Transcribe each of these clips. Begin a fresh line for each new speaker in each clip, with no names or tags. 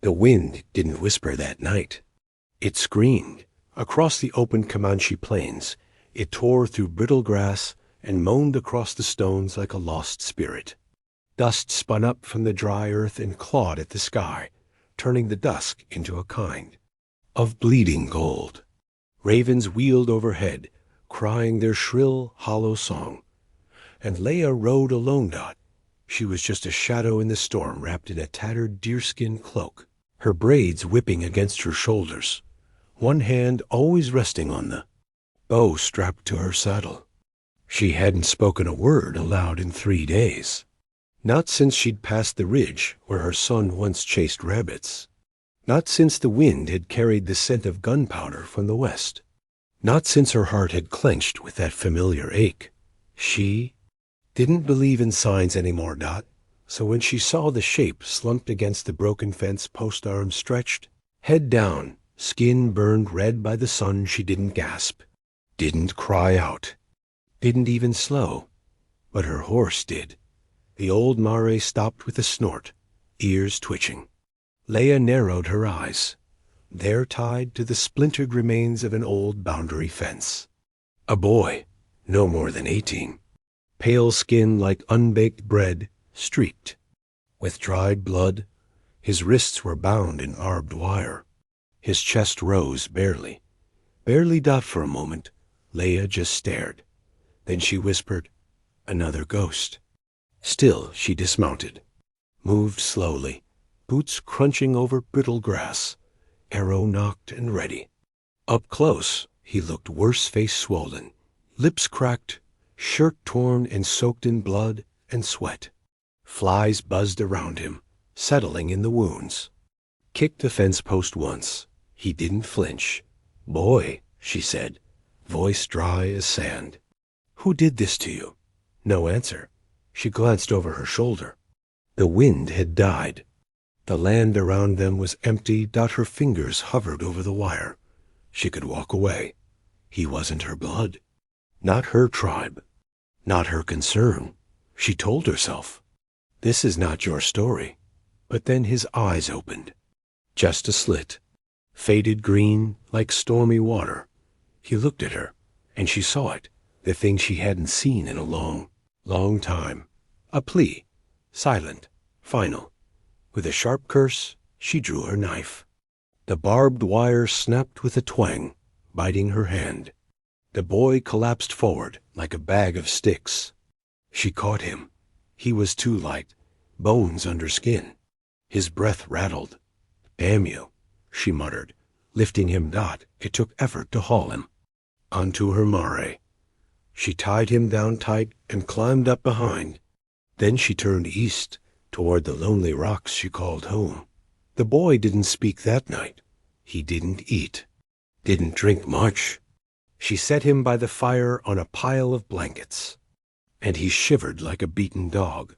The wind didn't whisper that night. It screamed. Across the open Comanche plains, it tore through brittle grass and moaned across the stones like a lost spirit. Dust spun up from the dry earth and clawed at the sky, turning the dusk into a kind of bleeding gold. Ravens wheeled overhead, crying their shrill, hollow song. And Leah rode alone, Dot. She was just a shadow in the storm, wrapped in a tattered deerskin cloak, her braids whipping against her shoulders, one hand always resting on the bow strapped to her saddle. She hadn't spoken a word aloud in 3 days. Not since she'd passed the ridge where her son once chased rabbits. Not since the wind had carried the scent of gunpowder from the west. Not since her heart had clenched with that familiar ache. She didn't believe in signs anymore, Dot. So when she saw the shape slumped against the broken fence, post arms stretched, head down, skin burned red by the sun, she didn't gasp, didn't cry out, didn't even slow. But her horse did. The old mare stopped with a snort, ears twitching. Leah narrowed her eyes. There, tied to the splintered remains of an old boundary fence. A boy, no more than 18. Pale skin like unbaked bread, streaked with dried blood. His wrists were bound in barbed wire. His chest rose barely. Barely, Dot. For a moment, Leah just stared. Then she whispered, "Another ghost." Still, she dismounted, moved slowly, boots crunching over brittle grass, arrow nocked and ready. Up close, he looked worse, face swollen, lips cracked, shirt torn and soaked in blood and sweat. Flies buzzed around him, settling in the wounds. Kicked the fence post once. He didn't flinch. "Boy," she said, voice dry as sand. "Who did this to you?" No answer. She glanced over her shoulder. The wind had died. The land around them was empty. Her fingers hovered over the wire. She could walk away. He wasn't her blood. Not her tribe. Not her concern. She told herself, "This is not your story." But then his eyes opened. Just a slit. Faded green, like stormy water. He looked at her, and she saw it, the thing she hadn't seen in a long, long time. A plea. Silent. Final. With a sharp curse, she drew her knife. The barbed wire snapped with a twang, biting her hand. The boy collapsed forward like a bag of sticks. She caught him. He was too light, bones under skin. His breath rattled. "Damn you," she muttered, lifting him. It took effort to haul him onto her mare. She tied him down tight and climbed up behind. Then she turned east, toward the lonely rocks she called home. The boy didn't speak that night. He didn't eat. Didn't drink much. She set him by the fire on a pile of blankets, and he shivered like a beaten dog.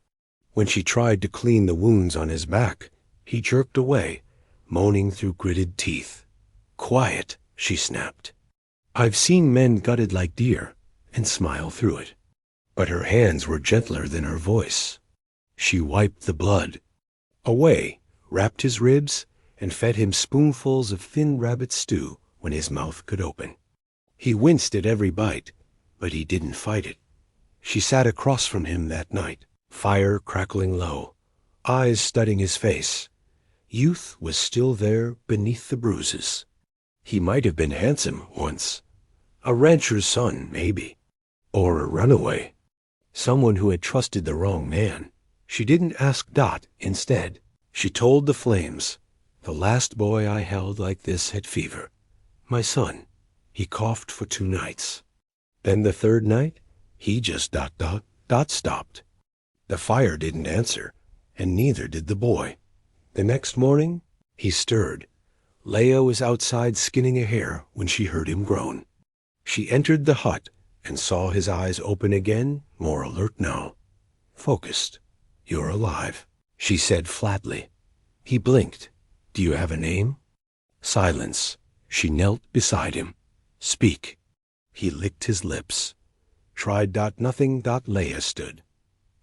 When she tried to clean the wounds on his back, he jerked away, moaning through gritted teeth. "Quiet," she snapped. "I've seen men gutted like deer and smile through it." But her hands were gentler than her voice. She wiped the blood away, wrapped his ribs, and fed him spoonfuls of thin rabbit stew when his mouth could open. He winced at every bite, but he didn't fight it. She sat across from him that night, fire crackling low, eyes studying his face. Youth was still there beneath the bruises. He might have been handsome once. A rancher's son, maybe. Or a runaway. Someone who had trusted the wrong man. She didn't ask Dot. Instead, she told the flames, "The last boy I held like this had fever. My son. He coughed for 2 nights. Then the 3rd night, he just ... Dot stopped. The fire didn't answer, and neither did the boy. The next morning, he stirred. Leah was outside skinning a hare when she heard him groan. She entered the hut and saw his eyes open again, more alert now. Focused. "You're alive," she said flatly. He blinked. "Do you have a name?" Silence. She knelt beside him. "Speak." He licked his lips. Tried ... Nothing. Leah stood.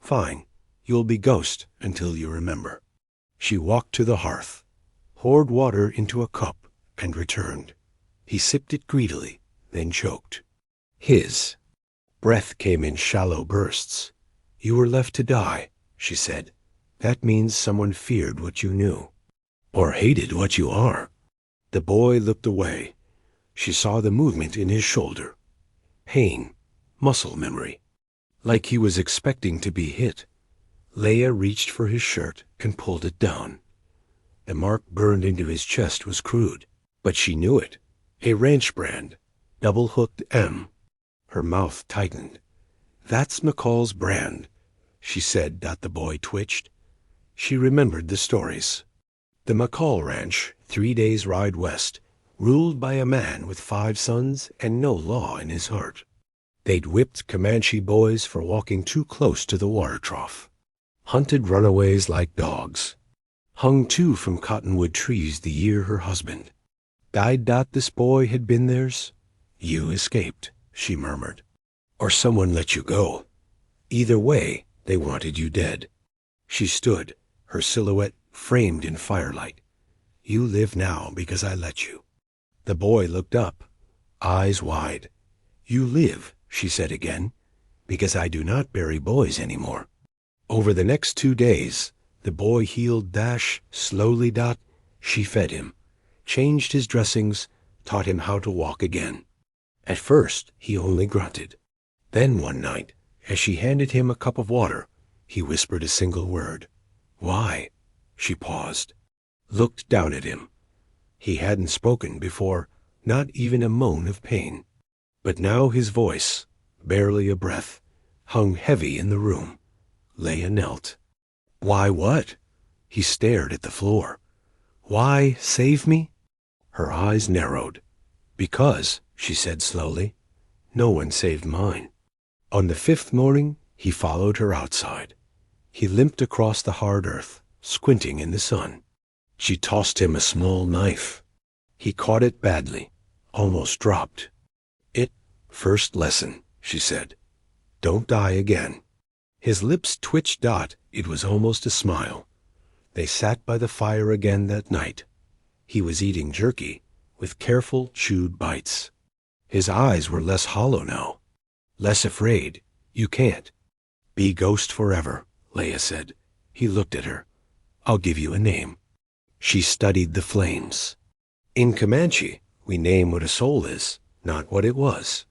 "Fine. You'll be ghost until you remember." She walked to the hearth. poured water into a cup, and returned. He sipped it greedily, then choked. His breath came in shallow bursts. "You were left to die," she said. "That means someone feared what you knew. Or hated what you are." The boy looked away. She saw the movement in his shoulder. Pain, muscle memory. Like he was expecting to be hit. Leia reached for his shirt and pulled it down. The mark burned into his chest was crude, but she knew it. A ranch brand, double-hooked M. Her mouth tightened. "That's McCall's brand," she said. The boy twitched. She remembered the stories. The McCall Ranch, 3 days' ride west, ruled by a man with 5 sons and no law in his heart. They'd whipped Comanche boys for walking too close to the water trough. Hunted runaways like dogs. Hung 2 from cottonwood trees the year her husband died. This boy had been theirs. "You escaped," she murmured. "Or someone let you go. Either way, they wanted you dead." She stood, her silhouette framed in firelight. "You live now because I let you." The boy looked up, eyes wide. "You live," she said again, "because I do not bury boys anymore." Over the next 2 days, the boy healed slowly. She fed him, changed his dressings, taught him how to walk again. At first, he only grunted. Then one night, as she handed him a cup of water, he whispered a single word. "Why?" She paused, looked down at him. He hadn't spoken before, not even a moan of pain. But now his voice, barely a breath, hung heavy in the room. Leia knelt. "Why what?" He stared at the floor. "Why save me?" Her eyes narrowed. "Because," she said slowly, "no one saved mine." On the 5th morning, he followed her outside. He limped across the hard earth, squinting in the sun. She tossed him a small knife. He caught it badly, almost dropped. First lesson," she said. "Don't die again." His lips twitched. It was almost a smile. They sat by the fire again that night. He was eating jerky, with careful, chewed bites. His eyes were less hollow now, less afraid. "You can't be ghost forever," Leia said. He looked at her. "I'll give you a name." She studied the flames. "In Comanche, we name what a soul is, not what it was."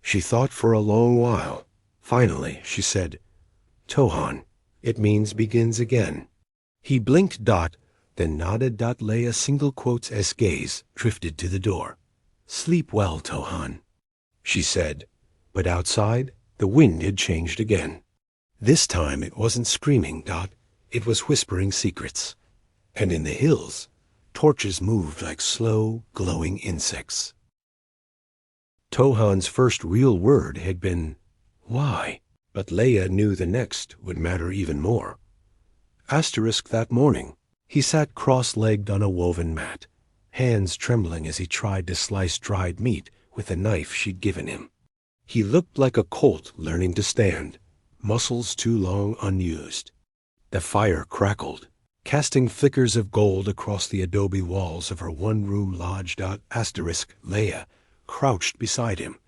She thought for a long while. Finally, she said, "Tohan. It means begins again." He blinked. Then nodded. Leia's single quotes as gaze drifted to the door. "Sleep well, Tohan," she said. But outside, the wind had changed again. This time it wasn't screaming. It was whispering secrets. And in the hills, torches moved like slow, glowing insects. Tohan's first real word had been, "Why?" But Leia knew the next would matter even more. That morning, he sat cross-legged on a woven mat, hands trembling as he tried to slice dried meat with the knife she'd given him. He looked like a colt learning to stand, muscles too long unused. The fire crackled, casting flickers of gold across the adobe walls of her one-room lodge. Leia crouched beside him,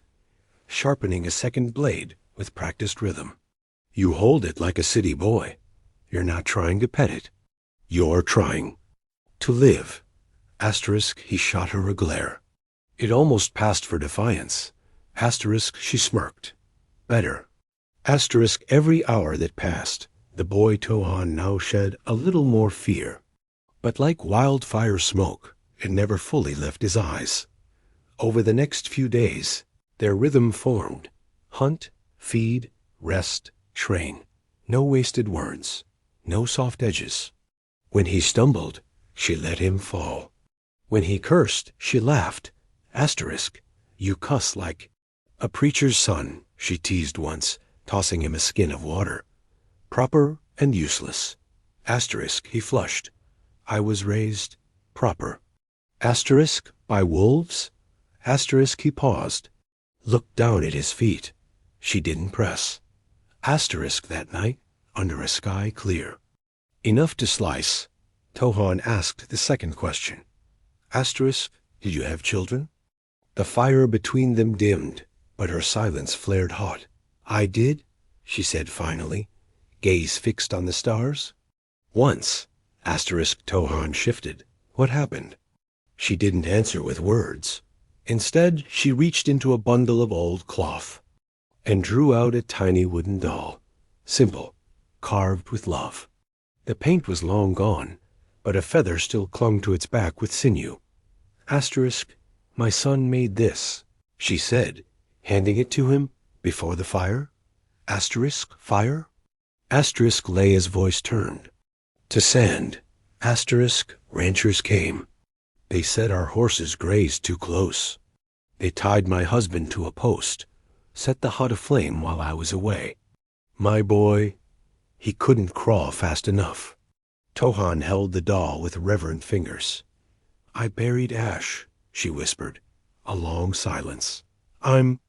sharpening a second blade with practiced rhythm. "You hold it like a city boy. You're not trying to pet it. You're trying to live." He shot her a glare. It almost passed for defiance. She smirked. Better. Every hour that passed, the boy Tohan now shed a little more fear. But like wildfire smoke, it never fully left his eyes. Over the next few days, their rhythm formed. Hunt, feed, rest, train. No wasted words, no soft edges. When he stumbled, she let him fall. When he cursed, she laughed. "You cuss like a preacher's son," she teased once, tossing him a skin of water. "Proper and useless." He flushed. "I was raised proper." "By wolves?" He paused, looked down at his feet. She didn't press. That night, under a sky clear. Enough to slice, Tohan asked the second question. Asterisk, did you have children? The fire between them dimmed, but her silence flared hot. I did, she said finally, gaze fixed on the stars. Once. Asterisk Tohan shifted. What happened? She didn't answer with words. Instead, she reached into a bundle of old cloth and drew out a tiny wooden doll, simple, carved with love. The paint was long gone, but a feather still clung to its back with sinew. Asterisk, my son made this, she said, handing it to him before the fire. Asterisk, fire? Asterisk Leia's voice turned. To sand. Asterisk, ranchers came. They said our horses grazed too close. They tied my husband to a post, set the hut aflame while I was away. My boy, he couldn't crawl fast enough. Tohan held the doll with reverent fingers. I buried Ash, she whispered. A long silence. I'm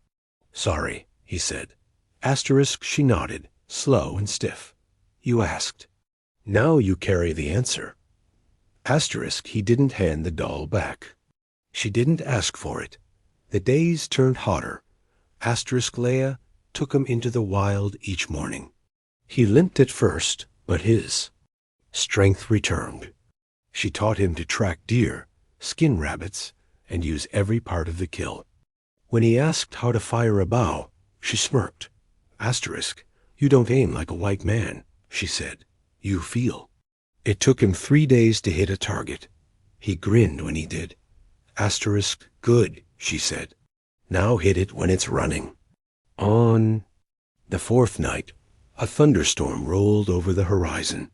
sorry, he said. Asterisk, she nodded, slow and stiff. You asked. Now you carry the answer. Asterisk, he didn't hand the doll back. She didn't ask for it. The days turned hotter. Asterisk Leia took him into the wild each morning. He limped at first, but his strength returned. She taught him to track deer, skin rabbits, and use every part of the kill. When he asked how to fire a bow, she smirked. Asterisk, you don't aim like a white man, she said. You feel. It took him 3 days to hit a target. He grinned when he did. Asterisk, good, she said. Now hit it when it's running. On the fourth night, a thunderstorm rolled over the horizon.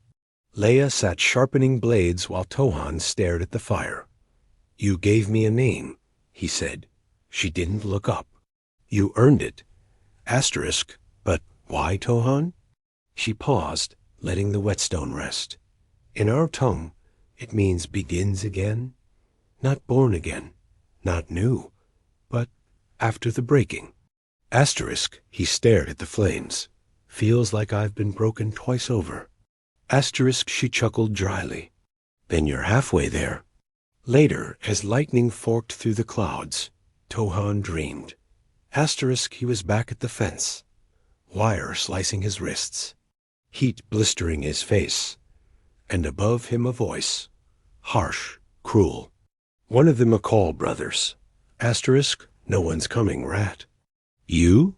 Leia sat sharpening blades while Tohan stared at the fire. You gave me a name, he said. She didn't look up. You earned it. Asterisk, but why Tohan? She paused, letting the whetstone rest. In our tongue, it means begins again, not born again, not new, but after the breaking. Asterisk, he stared at the flames. Feels like I've been broken twice over. Asterisk, she chuckled dryly. Then you're halfway there. Later, as lightning forked through the clouds, Tohan dreamed. Asterisk, he was back at the fence, wire slicing his wrists, heat blistering his face, and above him a voice, harsh, cruel. One of the McCall brothers. Asterisk, no one's coming, rat. You?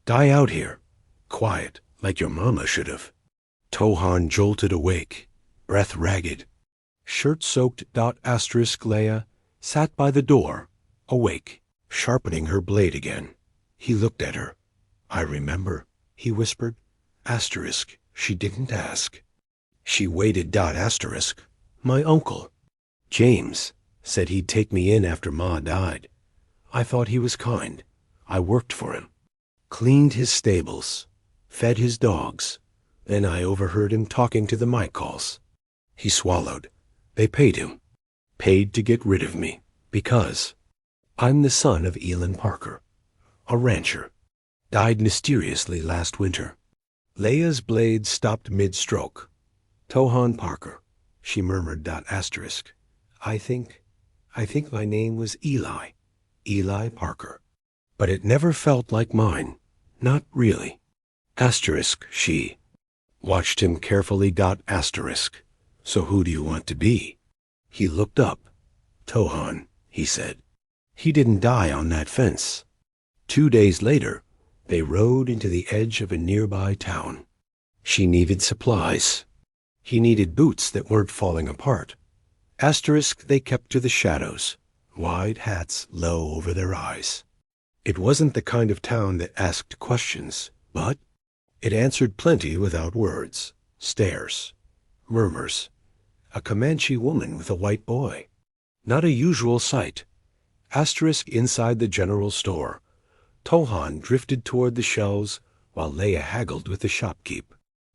Die out here. Quiet, like your mama should have. Tohan jolted awake, breath ragged. Shirt-soaked Asterisk Leia sat by the door, awake, sharpening her blade again. He looked at her. I remember, he whispered. Asterisk, she didn't ask. She waited. Asterisk, my uncle. James said he'd take me in after Ma died. I thought he was kind. I worked for him. Cleaned his stables, fed his dogs. Then I overheard him talking to the mic calls. He swallowed. They paid him. Paid to get rid of me. Because I'm the son of Elon Parker, a rancher. Died mysteriously last winter. Leia's blade stopped mid-stroke. Tohan Parker, she murmured. Asterisk. I think my name was Eli. Eli Parker. But it never felt like mine. Not really. Asterisk, she watched him carefully. Asterisk. So who do you want to be? He looked up. Tohan, he said. He didn't die on that fence. 2 days later, they rode into the edge of a nearby town. She needed supplies. He needed boots that weren't falling apart. Asterisk, they kept to the shadows, wide hats low over their eyes. It wasn't the kind of town that asked questions, but it answered plenty without words, stares, murmurs. A Comanche woman with a white boy. Not a usual sight. Asterisk inside the general store. Tohan drifted toward the shelves while Leia haggled with the shopkeep.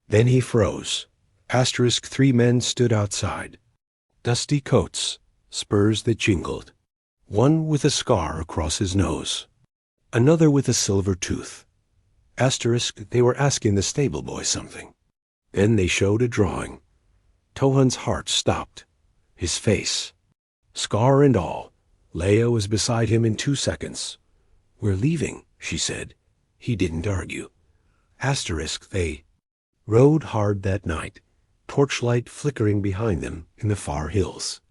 Then he froze. Asterisk, 3 men stood outside. Dusty coats, spurs that jingled. One with a scar across his nose. Another with a silver tooth. Asterisk, they were asking the stable boy something. Then they showed a drawing. Tohan's heart stopped. His face, scar and all. Leia was beside him in 2 seconds. "We're leaving," she said. He didn't argue. They rode hard that night, torchlight flickering behind them in the far hills.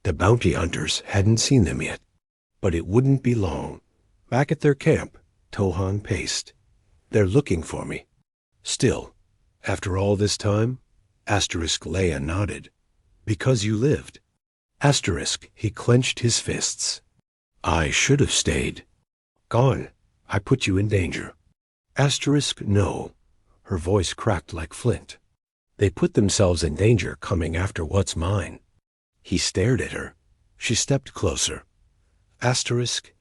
The bounty hunters hadn't seen them yet, but it wouldn't be long. Back at their camp, Tohan paced. "They're looking for me. Still, after all this time?" Leia nodded. "Because you lived." He clenched his fists. "I should have stayed." "Gone. I put you in danger." "No." Her voice cracked like flint. "They put themselves in danger coming after what's mine." He stared at her. She stepped closer.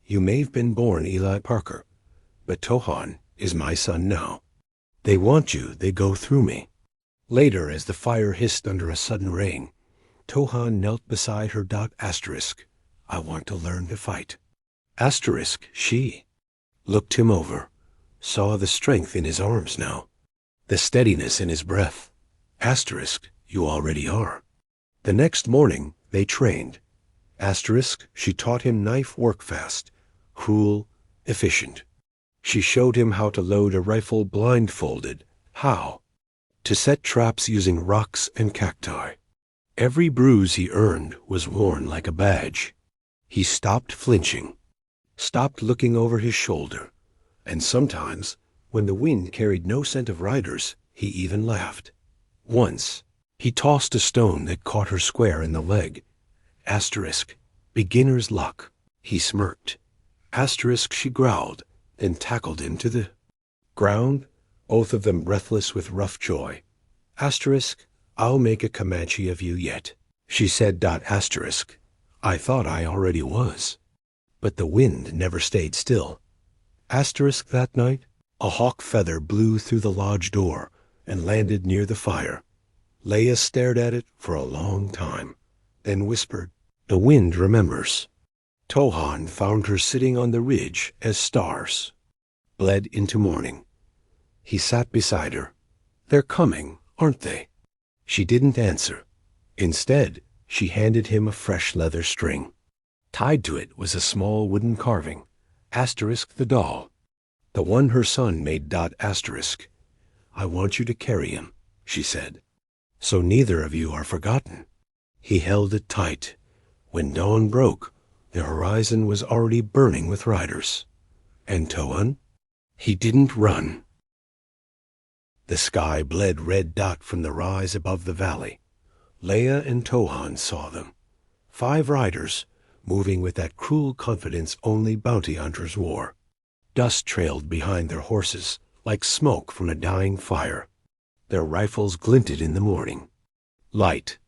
"You may have been born Eli Parker, but Tohan is my son now. They want you, they go through me." Later, as the fire hissed under a sudden rain, Tohan knelt beside her. "I want to learn to fight." She looked him over, saw the strength in his arms now, the steadiness in his breath. "You already are." The next morning they trained. She taught him knife work fast, cool, efficient. She showed him how to load a rifle blindfolded, how to set traps using rocks and cacti. Every bruise he earned was worn like a badge. He stopped flinching, stopped looking over his shoulder, and sometimes, when the wind carried no scent of riders, he even laughed. Once, he tossed a stone that caught her square in the leg. "Beginner's luck." He smirked. She growled, then tackled him to the ground, both of them breathless with rough joy. "I'll make a Comanche of you yet," she said. "I thought I already was." But the wind never stayed still. That night, a hawk feather blew through the lodge door and landed near the fire. Leia stared at it for a long time, then whispered, "The wind remembers." Tohan found her sitting on the ridge as stars bled into morning. He sat beside her. "They're coming, aren't they?" She didn't answer. Instead, she handed him a fresh leather string. Tied to it was a small wooden carving, the doll, the one her son made. "I want you to carry him," she said, "so neither of you are forgotten." He held it tight. When dawn broke, the horizon was already burning with riders. And Tohan? He didn't run. The sky bled red dot from the rise above the valley. Leia and Tohan saw them. 5 riders, moving with that cruel confidence only bounty hunters wore. Dust trailed behind their horses like smoke from a dying fire. Their rifles glinted in the morning light.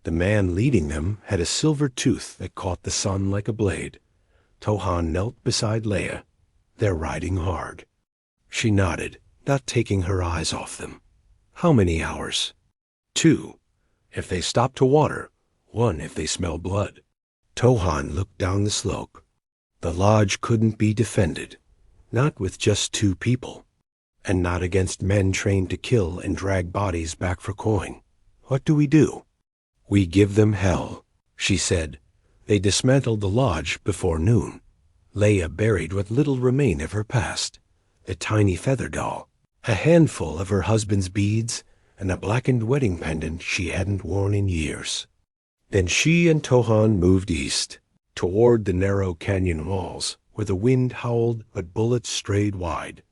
The man leading them had a silver tooth that caught the sun like a blade. Tohan knelt beside Leia. "They're riding hard." She nodded, not taking her eyes off them. "How many hours?" 2. If they stop to water. 1 if they smell blood. Tohan looked down the slope. The lodge couldn't be defended, not with just 2 people, and not against men trained to kill and drag bodies back for coin. "What do we do?" "We give them hell," she said. They dismantled the lodge before noon. Leia buried what little remained of her past, a tiny feather doll, a handful of her husband's beads, and a blackened wedding pendant she hadn't worn in years. Then she and Tohan moved east, toward the narrow canyon walls, where the wind howled but bullets strayed wide.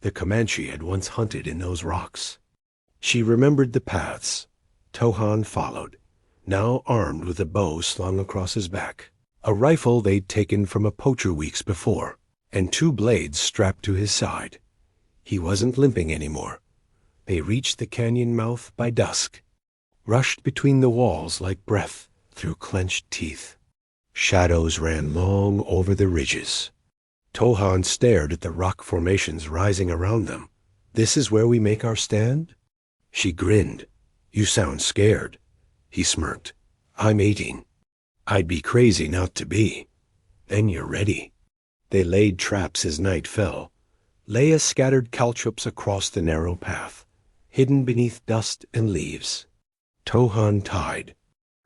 The Comanche had once hunted in those rocks. She remembered the paths. Tohan followed, now armed with a bow slung across his back, a rifle they'd taken from a poacher weeks before, and 2 blades strapped to his side. He wasn't limping anymore. They reached the canyon mouth by dusk, rushed between the walls like breath through clenched teeth. Shadows ran long over the ridges. Tohan stared at the rock formations rising around them. "This is where we make our stand?" She grinned. "You sound scared." He smirked. "I'm 18. I'd be crazy not to be. Then you're ready." They laid traps as night fell. Leia scattered caltrops across the narrow path, hidden beneath dust and leaves. Tohan tied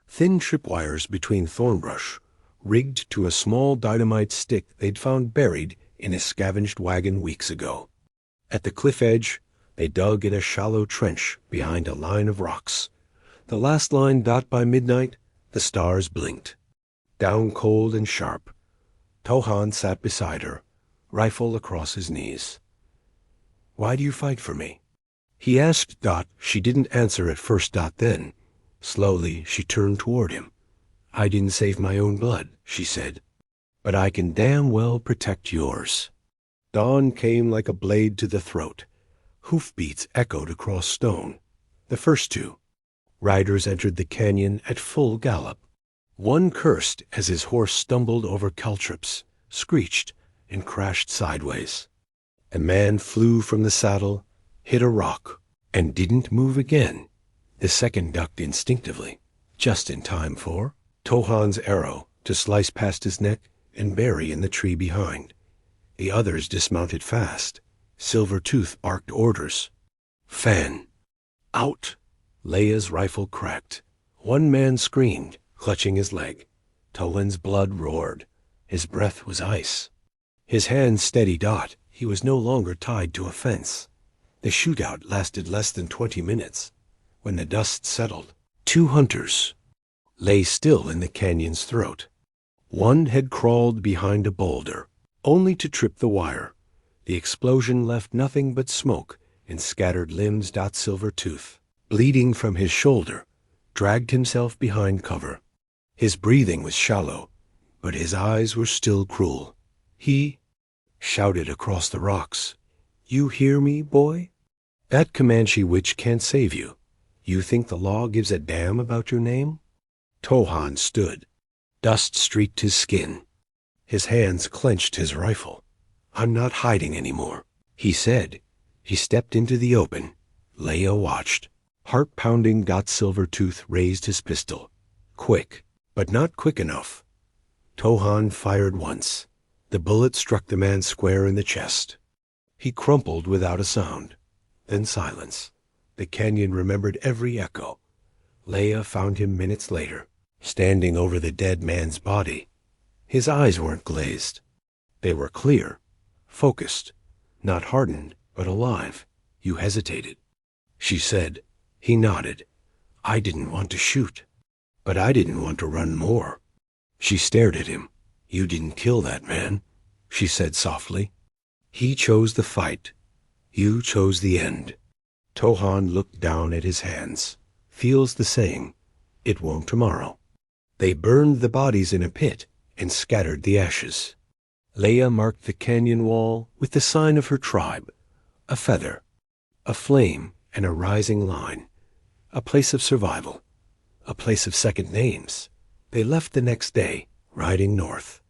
thin tripwires between thornbrush, rigged to a small dynamite stick they'd found buried in a scavenged wagon weeks ago. At the cliff edge, they dug in a shallow trench behind a line of rocks. The last line dot by midnight, the stars blinked. Down cold and sharp, Tohan sat beside her, rifle across his knees. "Why do you fight for me?" He asked Dot. She didn't answer at first. Dot then. Slowly, she turned toward him. "I didn't save my own blood," she said, "but I can damn well protect yours." Dawn came like a blade to the throat. Hoofbeats echoed across stone. The first two. Riders entered the canyon at full gallop. One cursed as his horse stumbled over caltrops, screeched, and crashed sideways. A man flew from the saddle, hit a rock, and didn't move again. The second ducked instinctively, just in time for Tohan's arrow to slice past his neck and bury in the tree behind. The others dismounted fast. Silvertooth barked orders. "Fan! Out!" Leia's rifle cracked. One man screamed, clutching his leg. Tohan's blood roared. His breath was ice. His hand steadied Dot. He was no longer tied to a fence. The shootout lasted less than 20 minutes. When the dust settled, 2 hunters lay still in the canyon's throat. One had crawled behind a boulder, only to trip the wire. The explosion left nothing but smoke and scattered limbs. Silvertooth, bleeding from his shoulder, dragged himself behind cover. His breathing was shallow, but his eyes were still cruel. He shouted across the rocks, "You hear me, boy? That Comanche witch can't save you. You think the law gives a damn about your name?" Tohan stood. Dust streaked his skin. His hands clenched his rifle. "I'm not hiding anymore," he said. He stepped into the open. Leia watched. Heart pounding. Silvertooth raised his pistol. Quick, but not quick enough. Tohan fired once. The bullet struck the man square in the chest. He crumpled without a sound. Then silence. The canyon remembered every echo. Leia found him minutes later, standing over the dead man's body. His eyes weren't glazed. They were clear, focused, not hardened, but alive. "You hesitated," she said. He nodded. "I didn't want to shoot, but I didn't want to run more." She stared at him. "You didn't kill that man," she said softly. "He chose the fight. You chose the end." Tohan looked down at his hands. "Feels the same. It won't tomorrow." They burned the bodies in a pit and scattered the ashes. Leia marked the canyon wall with the sign of her tribe, a feather, a flame, and a rising line, a place of survival, a place of second names. They left the next day, riding north.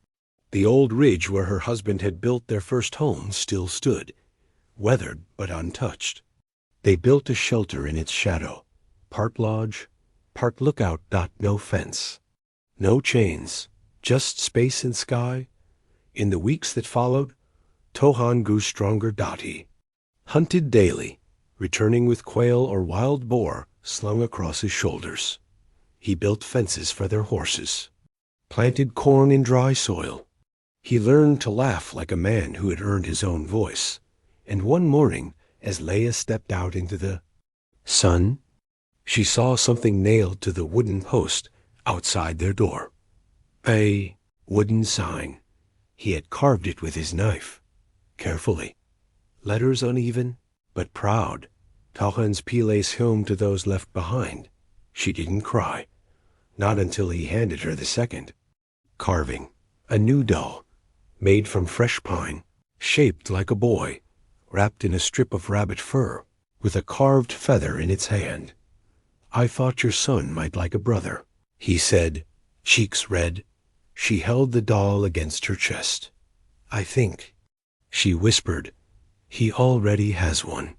The old ridge where her husband had built their first home still stood, weathered but untouched. They built a shelter in its shadow, part lodge, part lookout. No fence, no chains, just space and sky. In the weeks that followed, Tohan grew stronger. He hunted daily, returning with quail or wild boar slung across his shoulders. He built fences for their horses, planted corn in dry soil. He learned to laugh like a man who had earned his own voice. And one morning, as Leia stepped out into the sun, she saw something nailed to the wooden post outside their door. A wooden sign. He had carved it with his knife, carefully. Letters uneven, but proud. Tohan's Piles home to those left behind. She didn't cry. Not until he handed her the second. Carving. A new doll, made from fresh pine, shaped like a boy, wrapped in a strip of rabbit fur, with a carved feather in its hand. "I thought your son might like a brother," he said, cheeks red. She held the doll against her chest. "I think," she whispered, "he already has one."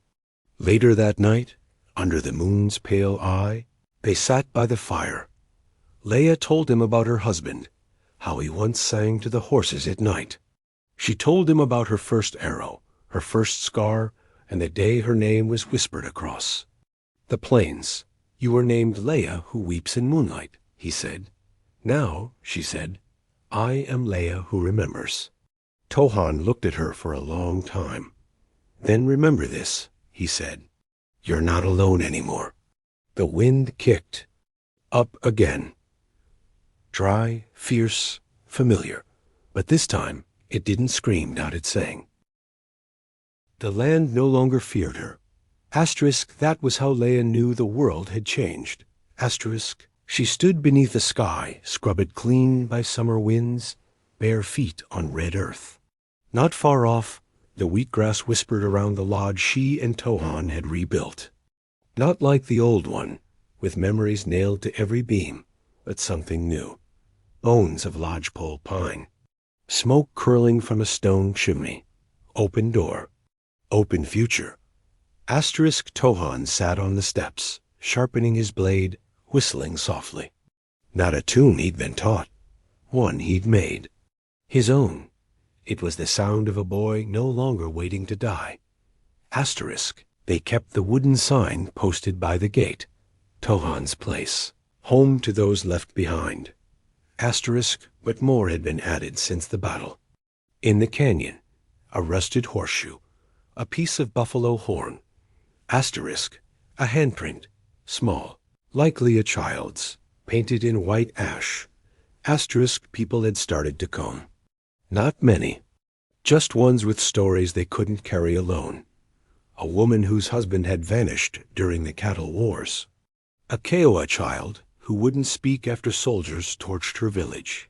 Later that night, under the moon's pale eye, they sat by the fire. Leia told him about her husband, how he once sang to the horses at night. She told him about her first arrow, her first scar, and the day her name was whispered across. The plains, You were named Leia who weeps in moonlight, he said. Now, she said, I am Leia who remembers. Tohan looked at her for a long time. Then remember this, he said. You're not alone anymore. The wind kicked. Up again. Dry, fierce, familiar. But this time, it didn't scream, not it sang. The land no longer feared her. Asterisk, that was how Leia knew the world had changed. Asterisk, she stood beneath the sky, scrubbed clean by summer winds, bare feet on red earth. Not far off, the wheatgrass whispered around the lodge she and Tohan had rebuilt. Not like the old one, with memories nailed to every beam, but something new. Bones of lodgepole pine. Smoke curling from a stone chimney. Open door. Open future. Asterisk Tohan sat on the steps, sharpening his blade, whistling softly. Not a tune he'd been taught. One he'd made. His own. It was the sound of a boy no longer waiting to die. Asterisk. They kept the wooden sign posted by the gate. Tohan's place. Home to those left behind. Asterisk, but more had been added since the battle. In the canyon, a rusted horseshoe, a piece of buffalo horn. Asterisk, a handprint, small, likely a child's, painted in white ash. Asterisk, people had started to comb. Not many, just ones with stories they couldn't carry alone. A woman whose husband had vanished during the cattle wars. A Kiowa child who wouldn't speak after soldiers torched her village.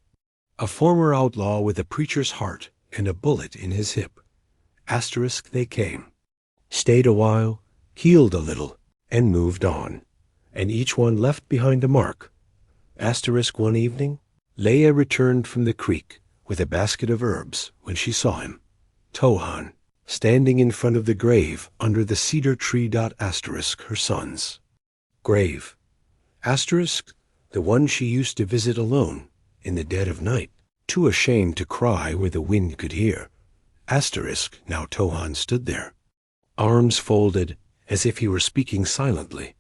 A former outlaw with a preacher's heart and a bullet in his hip. Asterisk, they came. Stayed a while, healed a little, and moved on. And each one left behind a mark. Asterisk, one evening, Leia returned from the creek with a basket of herbs when she saw him. Tohan, standing in front of the grave under the cedar tree. Asterisk, her son's. Grave. Asterisk, the one she used to visit alone in the dead of night, too ashamed to cry where the wind could hear. Asterisk, now Tohan stood there, arms folded as if he were speaking silently.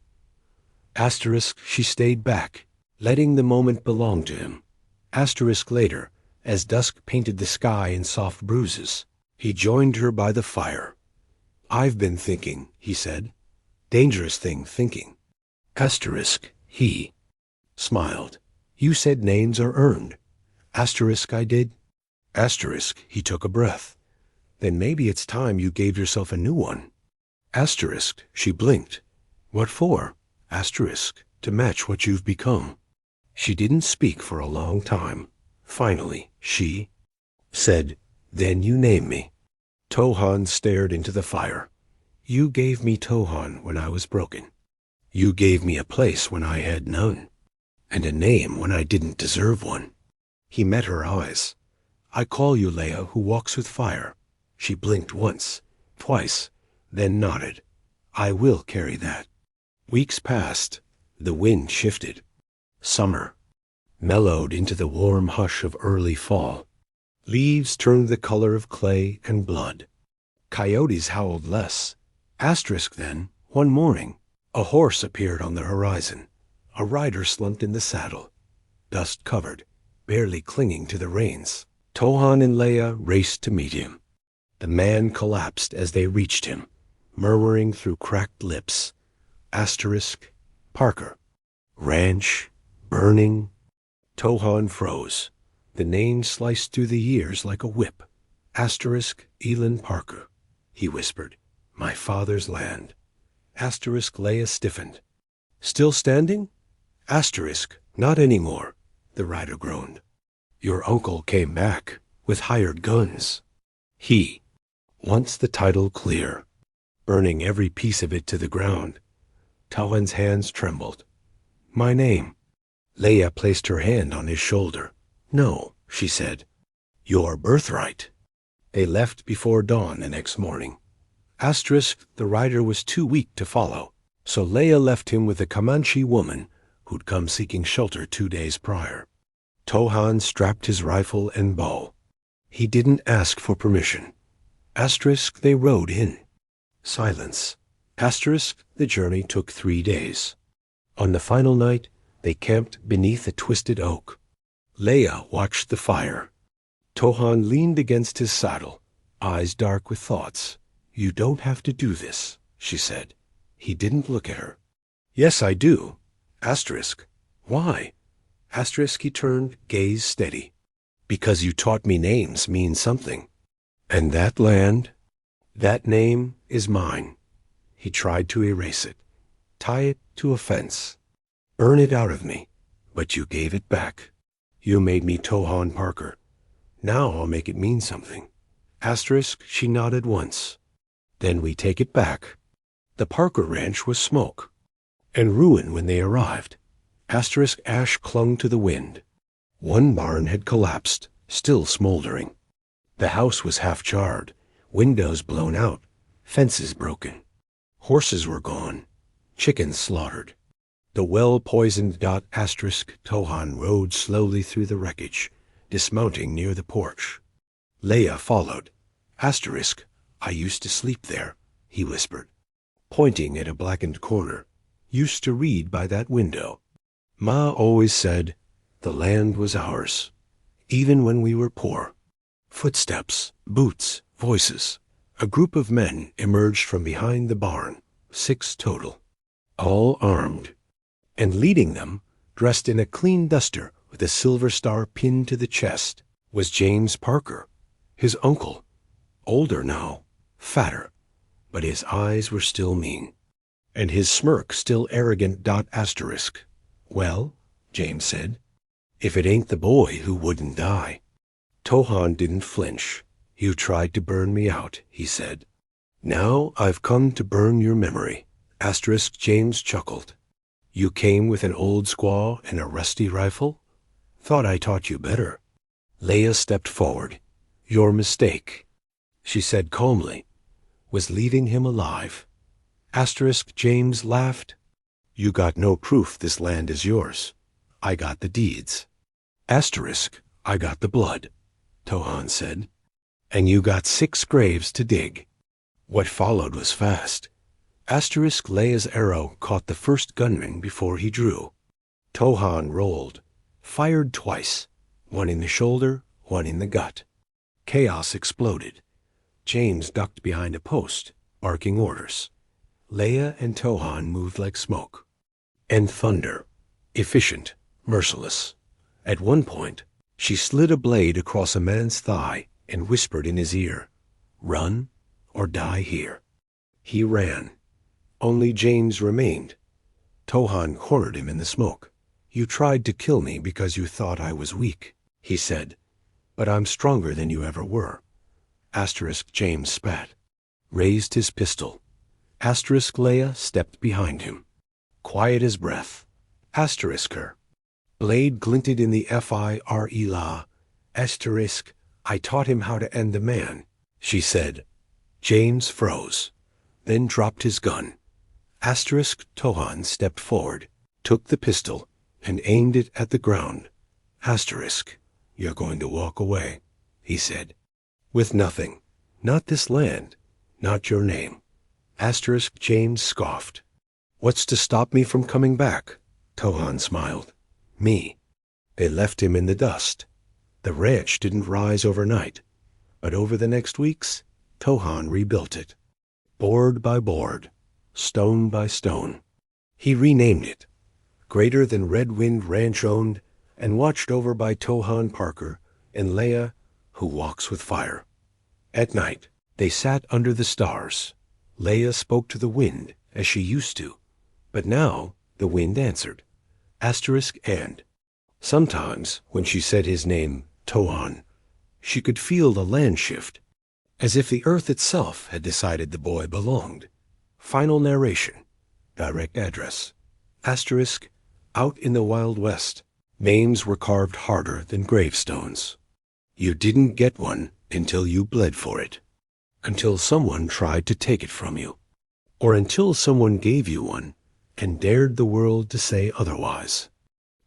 Asterisk, she stayed back, letting the moment belong to him. Asterisk later, as dusk painted the sky in soft bruises, he joined her by the fire. I've been thinking, he said. Dangerous thing, thinking. Asterisk, he smiled. You said names are earned. Asterisk, I did. Asterisk, he took a breath. Then maybe it's time you gave yourself a new one. Asterisk, she blinked. What for? Asterisk, to match what you've become. She didn't speak for a long time. Finally, she said, Then you name me. Tohan stared into the fire. You gave me Tohan when I was broken. You gave me a place when I had none, and a name when I didn't deserve one. He met her eyes. I call you Leia who walks with fire. She blinked once, twice, then nodded. I will carry that. Weeks passed. The wind shifted. Summer mellowed into the warm hush of early fall. Leaves turned the color of clay and blood. Coyotes howled less. Asterisk then, one morning, a horse appeared on the horizon. A rider slumped in the saddle, dust covered, barely clinging to the reins. Tohan and Leia raced to meet him. The man collapsed as they reached him, murmuring through cracked lips. Asterisk, Parker. Ranch, burning. Tohan froze. The name sliced through the years like a whip. Asterisk, Elin Parker, he whispered. My father's land. Asterisk, Leia stiffened. Still standing? Asterisk, not anymore, the rider groaned. Your uncle came back with hired guns. He, once the title clear, burning every piece of it to the ground. Tohan's hands trembled. My name. Leia placed her hand on his shoulder. No, she said. Your birthright. They left before dawn the next morning. Asterisk, the rider was too weak to follow, so Leia left him with a Comanche woman who'd come seeking shelter 2 days prior. Tohan strapped his rifle and bow. He didn't ask for permission. Asterisk, they rode in. Silence. Asterisk, the journey took 3 days. On the final night, they camped beneath a twisted oak. Leia watched the fire. Tohan leaned against his saddle, eyes dark with thoughts. "You don't have to do this," she said. He didn't look at her. "Yes, I do." Asterisk. "Why?" Asterisk, he turned, gaze steady. "Because you taught me names mean something. And that land, that name is mine." He tried to erase it, tie it to a fence, burn it out of me, but you gave it back. You made me Tohan Parker. Now I'll make it mean something. Asterisk, she nodded once. "Then we take it back." The Parker Ranch was smoke and ruin when they arrived. Asterisk, ash clung to the wind. One barn had collapsed, still smoldering. The house was half charred, windows blown out, fences broken. Horses were gone, chickens slaughtered. The well-poisoned Asterisk Tohan rode slowly through the wreckage, dismounting near the porch. Leia followed. "Asterisk, I used to sleep there," he whispered, pointing at a blackened corner. "Used to read by that window. Ma always said the land was ours, even when we were poor." Footsteps, boots, voices. A group of men emerged from behind the barn, 6 total, all armed. And leading them, dressed in a clean duster with a silver star pinned to the chest, was James Parker, his uncle, older now, fatter, but his eyes were still mean, and his smirk still arrogant. Asterisk. "Well," James said, "if it ain't the boy who wouldn't die." Tohan didn't flinch. "You tried to burn me out," he said. "Now I've come to burn your memory." Asterisk, James chuckled. "You came with an old squaw and a rusty rifle? Thought I taught you better." Leia stepped forward. "Your mistake," she said calmly, "was leaving him alive." Asterisk, James laughed. "You got no proof this land is yours. I got the deeds." Asterisk, "I got the blood," Tohan said. "And you got 6 graves to dig." What followed was fast. Asterisk, Leia's arrow caught the first gunman before he drew. Tohan rolled, fired twice, one in the shoulder, one in the gut. Chaos exploded. James ducked behind a post, barking orders. Leia and Tohan moved like smoke. And thunder, efficient, merciless. At one point, she slid a blade across a man's thigh and whispered in his ear, "Run or die here." He ran. Only James remained. Tohan cornered him in the smoke. "You tried to kill me because you thought I was weak," he said, "but I'm stronger than you ever were." Asterisk, James spat, raised his pistol. Asterisk, Leia stepped behind him, quiet as breath. Asterisk her. Blade glinted in the fire. Asterisk, "I taught him how to end a man," she said. James froze, then dropped his gun. Asterisk, Tohan stepped forward, took the pistol, and aimed it at the ground. Asterisk, "You're going to walk away," he said. "With nothing. Not this land. Not your name." Asterisk, James scoffed. "What's to stop me from coming back?" Tohan smiled. "Me." They left him in the dust. The ranch didn't rise overnight, but over the next weeks, Tohan rebuilt it. Board by board, stone by stone. He renamed it, Greater Than Red Wind Ranch, owned and watched over by Tohan Parker and Leia, who walks with fire. At night, they sat under the stars. Leia spoke to the wind as she used to, but now the wind answered. Asterisk, and sometimes when she said his name, Tohan, she could feel the land shift, as if the earth itself had decided the boy belonged. Final narration. Direct address. Asterisk, out in the Wild West, names were carved harder than gravestones. You didn't get one until you bled for it, until someone tried to take it from you, or until someone gave you one and dared the world to say otherwise.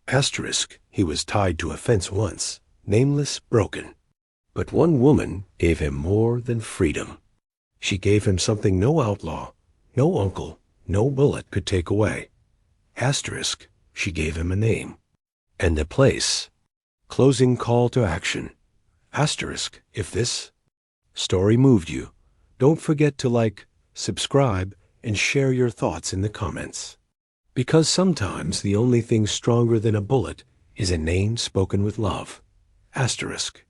Asterisk, he was tied to a fence once, nameless, broken. But one woman gave him more than freedom. She gave him something no outlaw, no uncle, no bullet could take away. Asterisk, she gave him a name. And a place. Closing call to action. Asterisk, if this story moved you, don't forget to like, subscribe, and share your thoughts in the comments. Because sometimes the only thing stronger than a bullet is a name spoken with love. Asterisk.